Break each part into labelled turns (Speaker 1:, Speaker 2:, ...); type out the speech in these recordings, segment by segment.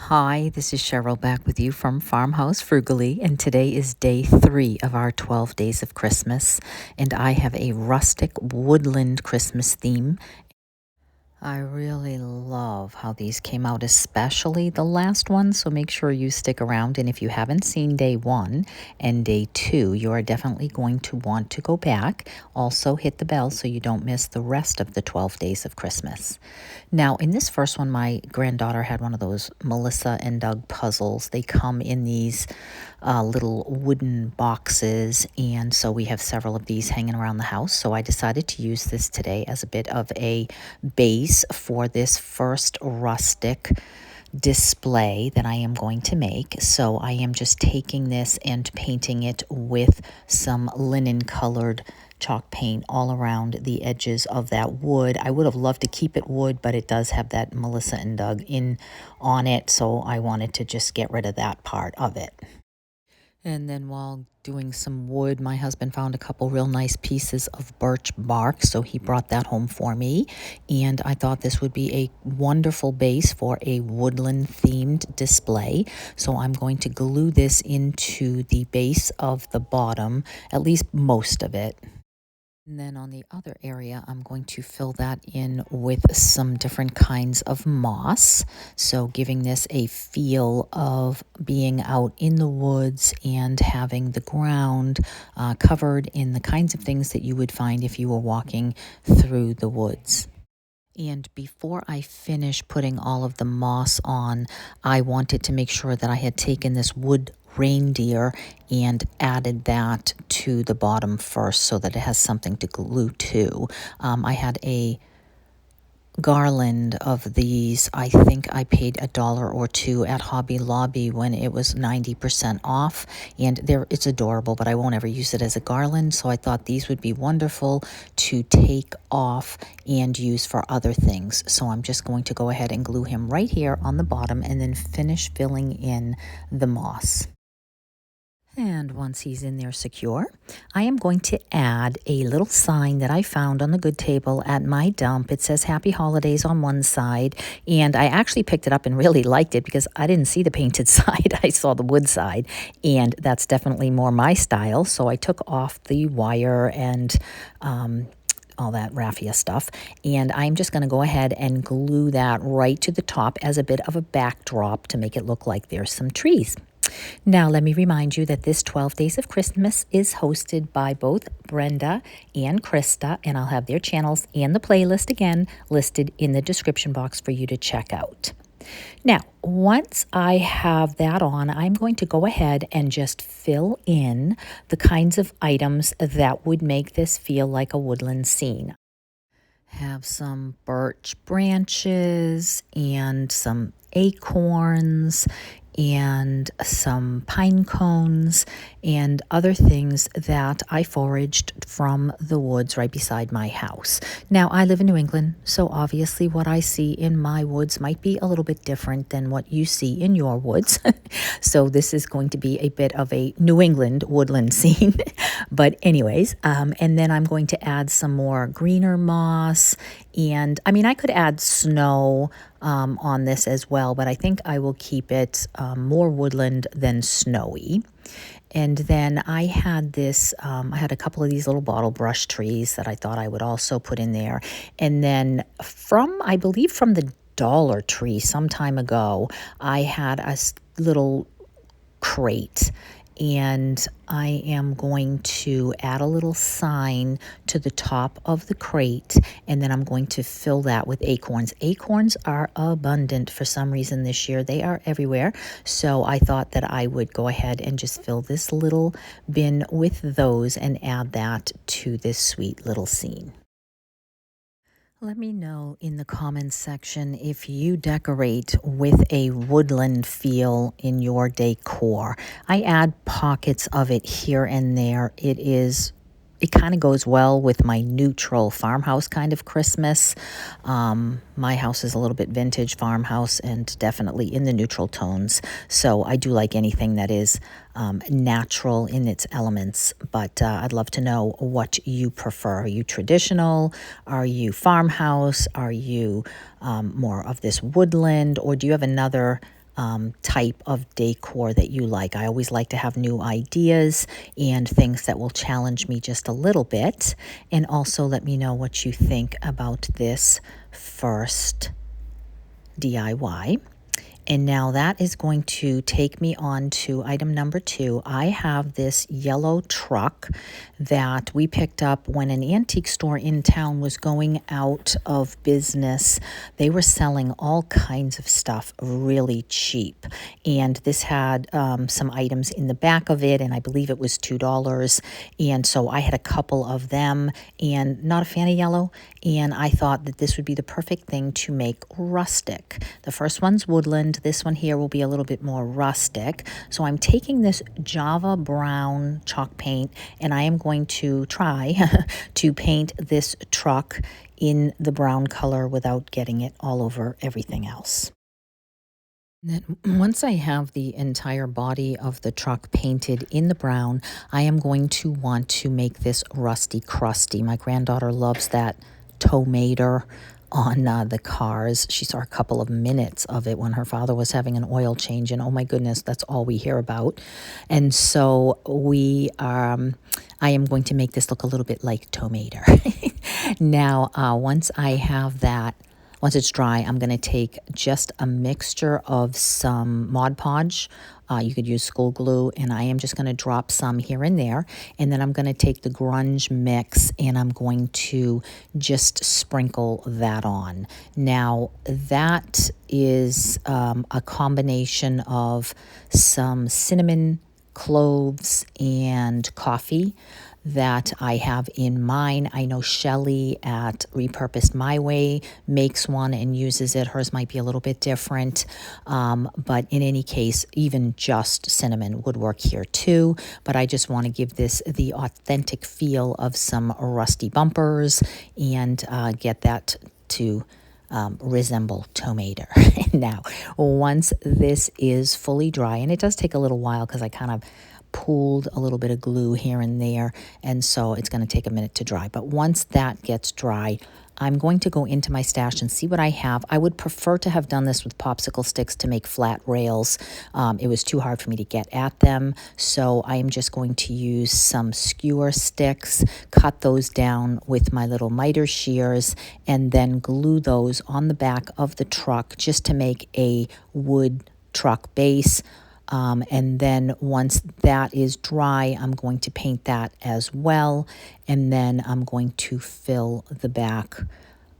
Speaker 1: Hi, this is Cheryl back with you from Farmhouse Frugally, and today is day 3 of our 12 days of Christmas, and I have a rustic woodland Christmas theme. I really love how these came out, especially the last one, so make sure you stick around. And if you haven't seen day 1 and day 2, you are definitely going to want to go back. Also, hit the bell so you don't miss the rest of the 12 days of Christmas. Now, in this first one, my granddaughter had one of those Melissa and Doug puzzles. They come in these little wooden boxes, and so we have several of these hanging around the house. So I decided to use this today as a bit of a base for this first rustic display that I am going to make. So I am just taking this and painting it with some linen colored chalk paint all around the edges of that wood. I would have loved to keep it wood, but it does have that Melissa and Doug in on it, so I wanted to just get rid of that part of it. And then while doing some wood, my husband found a couple real nice pieces of birch bark, so he brought that home for me. And I thought this would be a wonderful base for a woodland themed display. So I'm going to glue this into the base of the bottom, at least most of it. And then on the other area, I'm going to fill that in with some different kinds of moss. So giving this a feel of being out in the woods and having the ground covered in the kinds of things that you would find if you were walking through the woods. And before I finish putting all of the moss on, I wanted to make sure that I had taken this wood reindeer and added that to the bottom first so that it has something to glue to. I had a garland of these. I think I paid $1 or $2 at Hobby Lobby when it was 90% off, and it's adorable, but I won't ever use it as a garland, so I thought these would be wonderful to take off and use for other things. So I'm just going to go ahead and glue him right here on the bottom and then finish filling in the moss. And once he's in there secure, I am going to add a little sign that I found on the good table at my dump. It says Happy Holidays on one side, and I actually picked it up and really liked it because I didn't see the painted side. I saw the wood side, and that's definitely more my style. So I took off the wire and all that raffia stuff, and I'm just going to go ahead and glue that right to the top as a bit of a backdrop to make it look like there's some trees. Now, let me remind you that this 12 Days of Christmas is hosted by both Brenda and Krista, and I'll have their channels and the playlist again listed in the description box for you to check out. Now, once I have that on, I'm going to go ahead and just fill in the kinds of items that would make this feel like a woodland scene. Have some birch branches and some acorns and some pine cones and other things that I foraged from the woods right beside my house. Now, I live in New England, so obviously what I see in my woods might be a little bit different than what you see in your woods. So this is going to be a bit of a New England woodland scene. But anyways, and then I'm going to add some more greener moss. And I mean, I could add snow on this as well, but I think I will keep it more woodland than snowy. And then I had this, I had a couple of these little bottle brush trees that I thought I would also put in there. And then I believe from the Dollar Tree some time ago, I had a little crate, and I am going to add a little sign to the top of the crate, and then I'm going to fill that with acorns. Acorns are abundant for some reason this year. They are everywhere, so I thought that I would go ahead and just fill this little bin with those and add that to this sweet little scene. Let me know in the comments section if you decorate with a woodland feel in your decor. I add pockets of it here and there. It kind of goes well with my neutral farmhouse kind of Christmas. My house is a little bit vintage farmhouse and definitely in the neutral tones. So I do like anything that is natural in its elements. But I'd love to know what you prefer. Are you traditional? Are you farmhouse? Are you more of this woodland? Or do you have another type of decor that you like. I always like to have new ideas and things that will challenge me just a little bit. And also let me know what you think about this first DIY. And now that is going to take me on to item number 2. I have this yellow truck that we picked up when an antique store in town was going out of business. They were selling all kinds of stuff really cheap. And this had some items in the back of it, and I believe it was $2. And so I had a couple of them, and not a fan of yellow. And I thought that this would be the perfect thing to make rustic. The first one's woodland. This one here will be a little bit more rustic. So I'm taking this Java brown chalk paint, and I am going to try to paint this truck in the brown color without getting it all over everything else. Then once I have the entire body of the truck painted in the brown, I am going to want to make this rusty crusty. My granddaughter loves that tomater on the cars. She saw a couple of minutes of it when her father was having an oil change, and oh my goodness, that's all we hear about. And so I am going to make this look a little bit like tomater. Now, once I have that, once it's dry, I'm going to take just a mixture of some Mod Podge. You could use school glue, and I am just going to drop some here and there. And then I'm going to take the grunge mix, and I'm going to just sprinkle that on. Now, that is a combination of some cinnamon, cloves, and coffee that I have in mine. I know Shelly at Repurposed My Way makes one and uses it. Hers might be a little bit different, but in any case, even just cinnamon would work here too. But I just want to give this the authentic feel of some rusty bumpers and get that to resemble tomato. Now, once this is fully dry, and it does take a little while because I kind of pooled a little bit of glue here and there, and so it's going to take a minute to dry. But once that gets dry, I'm going to go into my stash and see what I have. I would prefer to have done this with popsicle sticks to make flat rails. It was too hard for me to get at them, so I am just going to use some skewer sticks, cut those down with my little miter shears, and then glue those on the back of the truck just to make a wood truck base. And then once that is dry, I'm going to paint that as well. And then I'm going to fill the back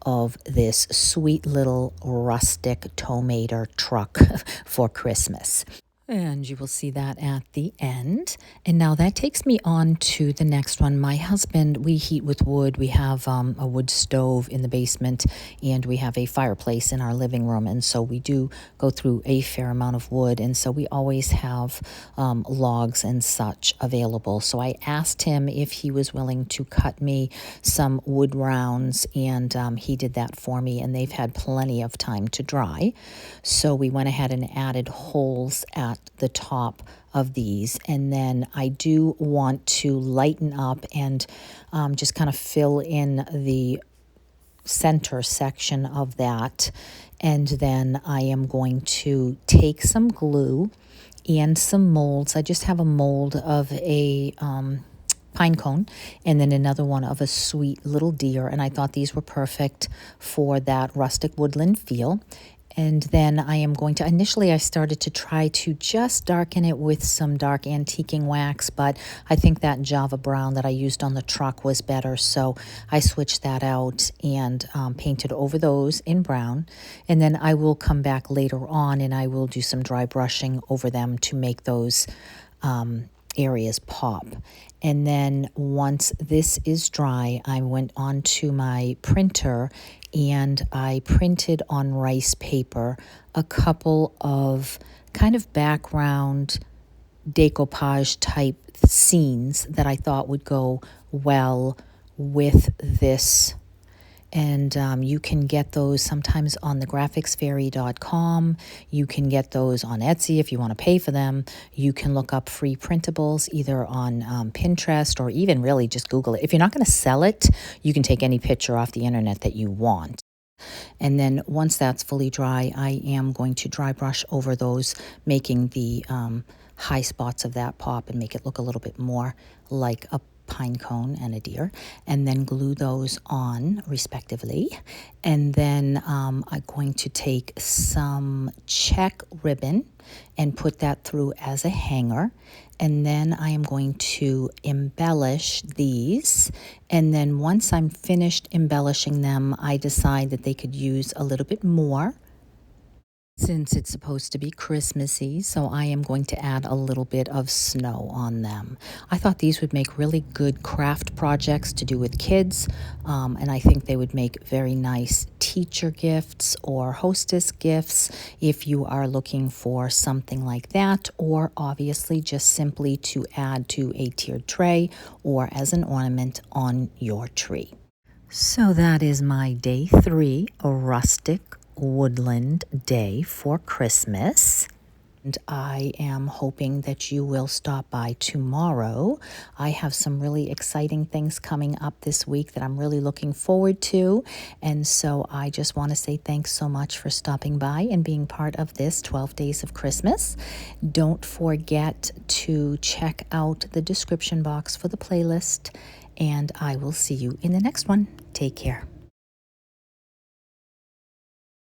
Speaker 1: of this sweet little rustic tomato truck for Christmas. And you will see that at the end. And now that takes me on to the next one. My husband, we heat with wood. We have a wood stove in the basement, and we have a fireplace in our living room. And so we do go through a fair amount of wood. And so we always have logs and such available. So I asked him if he was willing to cut me some wood rounds, and he did that for me. And they've had plenty of time to dry. So we went ahead and added holes at the top of these, and then I do want to lighten up and just kind of fill in the center section of that. And then I am going to take some glue and some molds. I just have a mold of a pine cone and then another one of a sweet little deer, and I thought these were perfect for that rustic woodland feel. And then I am going to, initially I started to try to just darken it with some dark antiquing wax, but I think that Java brown that I used on the truck was better, so I switched that out and painted over those in brown. And then I will come back later on and I will do some dry brushing over them to make those areas pop. And then once this is dry, I went on to my printer and I printed on rice paper a couple of kind of background decoupage type scenes that I thought would go well with this. And you can get those sometimes on the graphicsfairy.com. You can get those on Etsy if you want to pay for them. You can look up free printables either on Pinterest or even really just Google it. If you're not going to sell it, you can take any picture off the internet that you want. And then once that's fully dry, I am going to dry brush over those, making the high spots of that pop and make it look a little bit more like a pine cone and a deer, and then glue those on respectively. And then I'm going to take some check ribbon and put that through as a hanger. And then I am going to embellish these. And then once I'm finished embellishing them, I decide that they could use a little bit more since it's supposed to be Christmassy, so I am going to add a little bit of snow on them. I thought these would make really good craft projects to do with kids, and I think they would make very nice teacher gifts or hostess gifts if you are looking for something like that, or obviously just simply to add to a tiered tray or as an ornament on your tree. So that is my day 3, a rustic woodland day for Christmas. And I am hoping that you will stop by tomorrow. I have some really exciting things coming up this week that I'm really looking forward to. And so I just want to say thanks so much for stopping by and being part of this 12 Days of Christmas. Don't forget to check out the description box for the playlist. And I will see you in the next one. Take care.